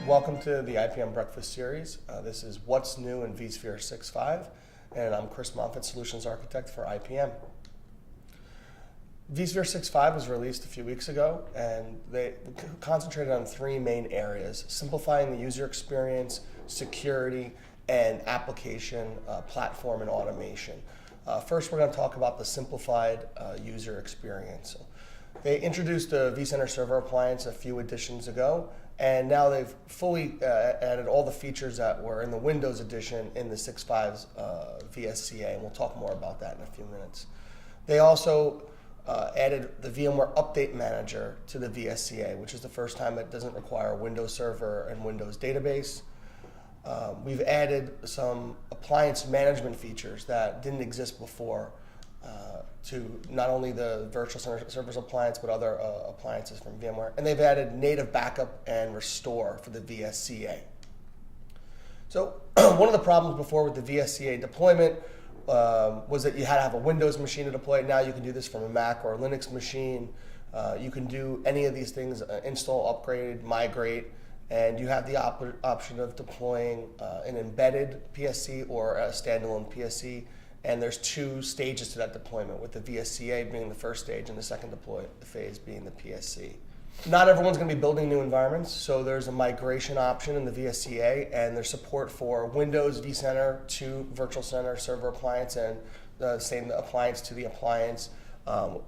Welcome to the IPM Breakfast series. This is What's New in vSphere 6.5, and I'm Chris Moffitt, Solutions Architect for IPM. vSphere 6.5 was released a few weeks ago, and they concentrated on three main areas: simplifying the user experience, security, and application platform and automation. First, we're going to talk about the simplified user experience. They introduced a vCenter server appliance a few editions ago, and now they've fully added all the features that were in the Windows edition in the 6.5's VSCA, and we'll talk more about that in a few minutes. They also added the VMware Update Manager to the VSCA, which is the first time it doesn't require a Windows Server and Windows database. We've added some appliance management features that didn't exist before to not only the Virtual Servers appliance, but other appliances from VMware. And they've added native backup and restore for the VSCA. So one of the problems before with the VSCA deployment was that you had to have a Windows machine to deploy it. Now you can do this from a Mac or a Linux machine. You can do any of these things: install, upgrade, migrate, and you have the option of deploying an embedded PSC or a standalone PSC. And there's two stages to that deployment, with the VSCA being the first stage and the second phase being the PSC. Not everyone's going to be building new environments, so there's a migration option in the VSCA, and there's support for Windows vCenter to Virtual Center Server Appliance, and the same appliance to the appliance. But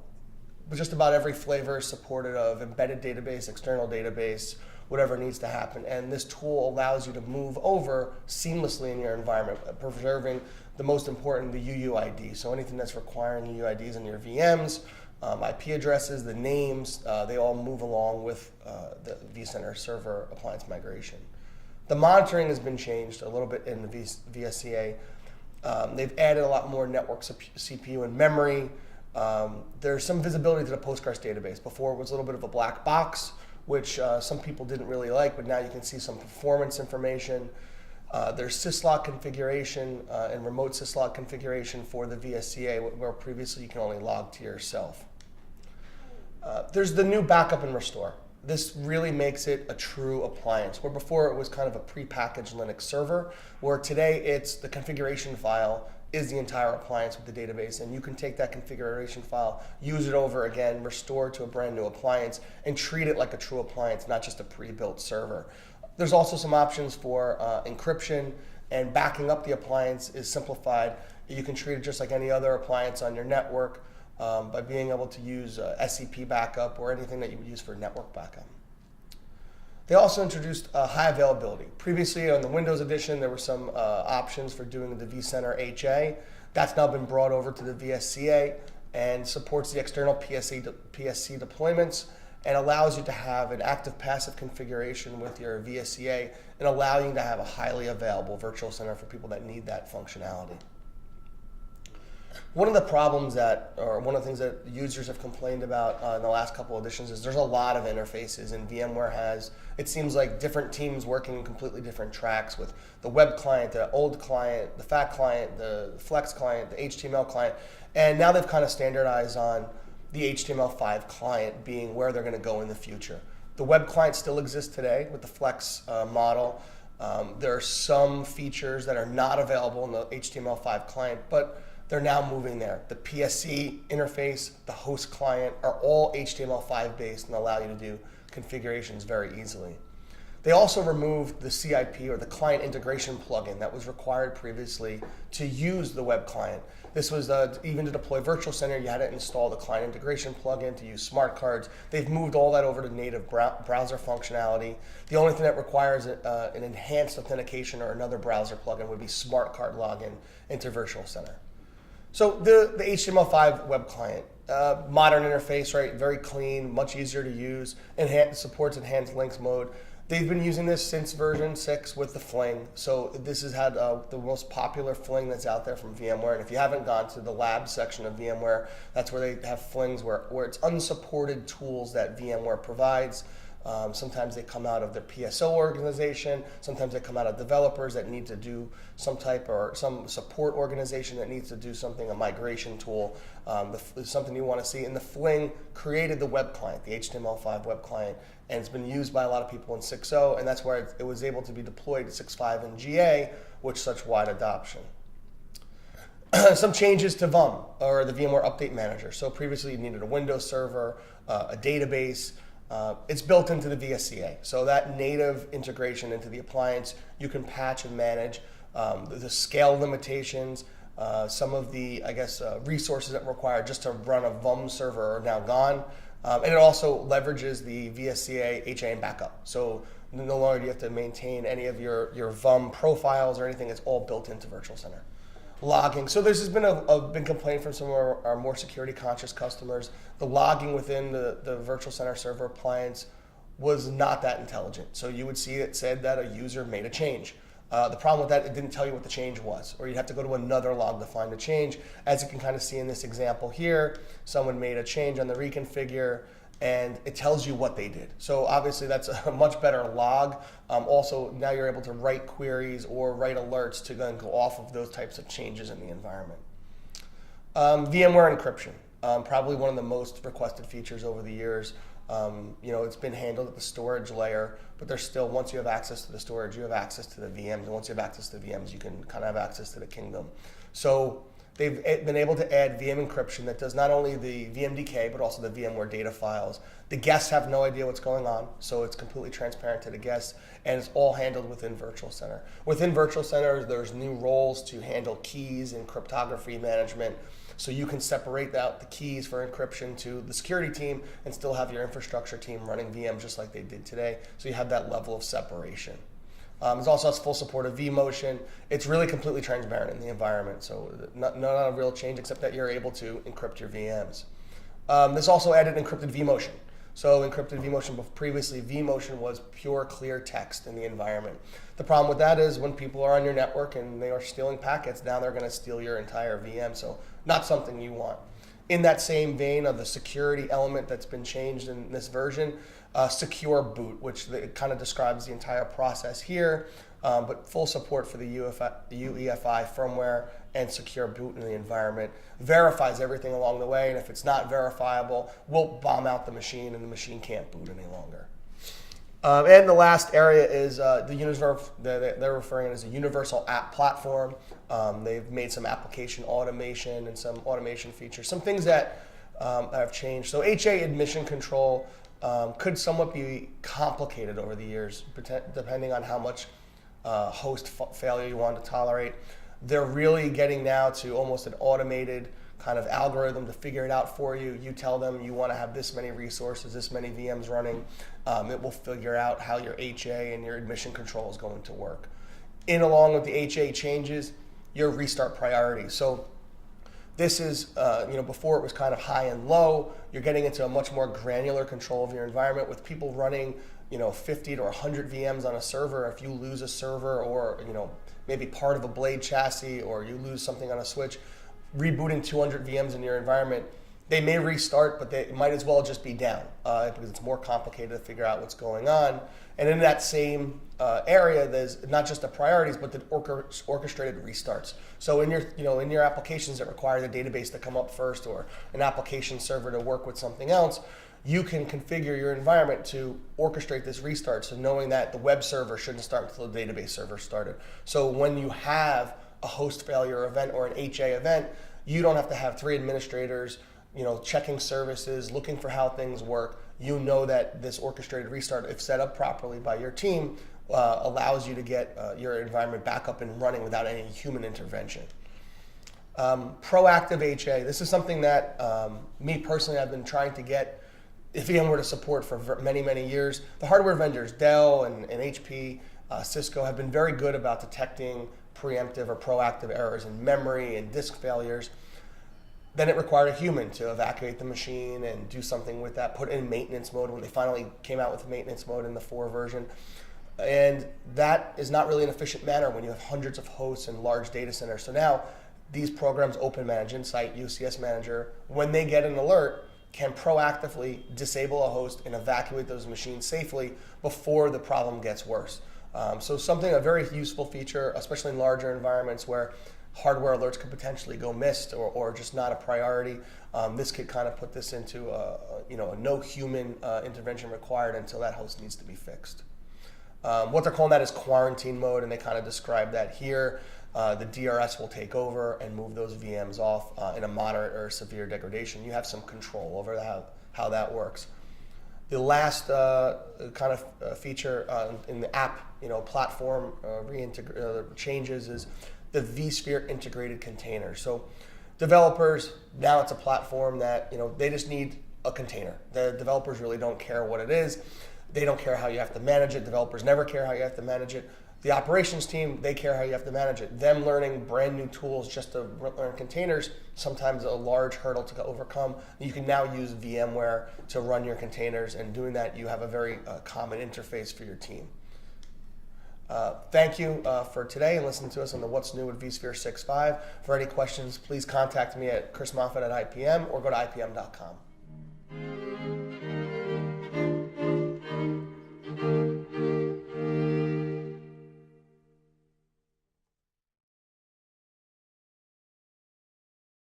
just about every flavor is supported of embedded database, external database, whatever needs to happen. And this tool allows you to move over seamlessly in your environment, preserving the most important, the UUID. So anything that's requiring UUIDs in your VMs, IP addresses, the names, they all move along with the vCenter server appliance migration. The monitoring has been changed a little bit in the VSCA. They've added a lot more network CPU and memory. There's some visibility to the Postgres database. Before it was a little bit of a black box, which some people didn't really like, but now you can see some performance information. There's syslog configuration and remote syslog configuration for the VSCA, where previously you can only log to yourself. There's the new backup and restore. This really makes it a true appliance, where before it was kind of a prepackaged Linux server, where today it's the configuration file is the entire appliance with the database, and you can take that configuration file, use it over again, restore to a brand new appliance, and treat it like a true appliance, not just a pre-built server. There's also some options for encryption, and backing up the appliance is simplified. You can treat it just like any other appliance on your network by being able to use SCP backup or anything that you would use for network backup. They also introduced high availability. Previously on the Windows edition, there were some options for doing the vCenter HA. That's now been brought over to the VSCA and supports the external PSC deployments, and allows you to have an active-passive configuration with your VSCA and allow you to have a highly available virtual center for people that need that functionality. One of the problems one of the things that users have complained about in the last couple of editions is there's a lot of interfaces, and VMware has, it seems like, different teams working in completely different tracks, with the web client, the old client, the FAT client, the Flex client, the HTML client, and now they've kind of standardized on the HTML5 client being where they're going to go in the future. The web client still exists today with the Flex model. There are some features that are not available in the HTML5 client, but they're now moving there. The PSC interface, the host client are all HTML5 based and allow you to do configurations very easily. They also removed the CIP, or the client integration plugin, that was required previously to use the web client. This was even to deploy Virtual Center, you had to install the client integration plugin to use smart cards. They've moved all that over to native browser functionality. The only thing that requires an enhanced authentication or another browser plugin would be smart card login into Virtual Center. So the HTML5 web client, modern interface, right? Very clean, much easier to use, supports enhanced links mode. They've been using this since version 6 with the Fling. So this has had the most popular Fling that's out there from VMware. And if you haven't gone to the lab section of VMware, that's where they have Flings where it's unsupported tools that VMware provides. Sometimes they come out of their PSO organization. Sometimes they come out of developers that need to do some type, or some support organization that needs to do something, a migration tool, something you want to see. And the Fling created the web client, the HTML5 web client, and it's been used by a lot of people in 6.0, and that's where it was able to be deployed to 6.5 and GA with such wide adoption. Some changes to VUM, or the VMware Update Manager. So previously you needed a Windows server, a database. It's built into the VSCA. So that native integration into the appliance, you can patch and manage. The scale limitations, some of the, resources that required just to run a VUM server are now gone. And it also leverages the VSCA HA and backup. So no longer do you have to maintain any of your VUM profiles or anything. It's all built into Virtual Center. Logging. So there's been a big complaint from some of our more security conscious customers. The logging within the Virtual Center server appliance was not that intelligent. So you would see it said that a user made a change. The problem with that, it didn't tell you what the change was, or you'd have to go to another log to find the change. As you can kind of see in this example here, someone made a change on the reconfigure, and it tells you what they did. So obviously that's a much better log. Also, now you're able to write queries or write alerts to then go off of those types of changes in the environment. VMware encryption, probably one of the most requested features over the years. It's been handled at the storage layer, but there's still, once you have access to the storage, you have access to the VMs, and once you have access to the VMs, you can kind of have access to the kingdom. So they've been able to add VM encryption that does not only the VMDK, but also the VMware data files. The guests have no idea what's going on, so it's completely transparent to the guests, and it's all handled within Virtual Center. Within Virtual Center, there's new roles to handle keys and cryptography management, so you can separate out the keys for encryption to the security team and still have your infrastructure team running VMs just like they did today, so you have that level of separation. It also has full support of vMotion. It's really completely transparent in the environment, so not a real change except that you're able to encrypt your VMs. This also added encrypted vMotion. So encrypted vMotion, previously vMotion was pure clear text in the environment. The problem with that is when people are on your network and they are stealing packets, now they're going to steal your entire VM, so not something you want. In that same vein of the security element that's been changed in this version, secure boot, which kind of describes the entire process here, but full support for the UEFI firmware and secure boot in the environment. Verifies everything along the way, and if it's not verifiable, we'll bomb out the machine and the machine can't boot any longer. And the last area is they're referring to it as a universal app platform. They've made some application automation and some automation features, some things that have changed. So HA admission control could somewhat be complicated over the years, depending on how much host failure you want to tolerate. They're really getting now to almost an automated kind of algorithm to figure it out for you. You tell them you want to have this many resources, this many VMs running. It will figure out how your HA and your admission control is going to work. Along with the HA changes, your restart priority. So this is, before it was kind of high and low. You're getting into a much more granular control of your environment with people running, 50 to 100 VMs on a server. If you lose a server or, maybe part of a blade chassis, or you lose something on a switch, rebooting 200 VMs in your environment, they may restart, but they might as well just be down because it's more complicated to figure out what's going on. And in that same area, there's not just the priorities, but the orchestrated restarts. So in your applications that require the database to come up first, or an application server to work with something else, you can configure your environment to orchestrate this restart. So knowing that the web server shouldn't start until the database server started. So when you have a host failure event or an HA event, you don't have to have 3 administrators, checking services, looking for how things work. You know that this orchestrated restart, if set up properly by your team, allows you to get your environment back up and running without any human intervention. Proactive HA. This is something that me personally, I've been trying to get VMware to support for many, many years. The hardware vendors, Dell and HP, Cisco, have been very good about detecting preemptive or proactive errors in memory and disk failures. Then it required a human to evacuate the machine and do something with that, put in maintenance mode when they finally came out with maintenance mode in the 4 version. And that is not really an efficient manner when you have hundreds of hosts and large data centers. So now these programs, Open Manage Insight, UCS Manager, when they get an alert, can proactively disable a host and evacuate those machines safely before the problem gets worse. So a very useful feature, especially in larger environments where hardware alerts could potentially go missed or just not a priority. This could kind of put this into a no human intervention required until that host needs to be fixed. What they're calling that is quarantine mode, and they kind of describe that here. The DRS will take over and move those VMs off in a moderate or severe degradation. You have some control over how that works. The last kind of feature in the app platform changes is the vSphere integrated container. So developers, now it's a platform that they just need a container. The developers really don't care what it is. They don't care how you have to manage it. Developers never care how you have to manage it. The operations team, they care how you have to manage it. Them learning brand new tools just to learn containers, sometimes a large hurdle to overcome. You can now use VMware to run your containers, and doing that, you have a very common interface for your team. Thank you for today and listening to us on the What's New with vSphere 6.5. For any questions, please contact me at chrismoffat@IPM or go to IPM.com.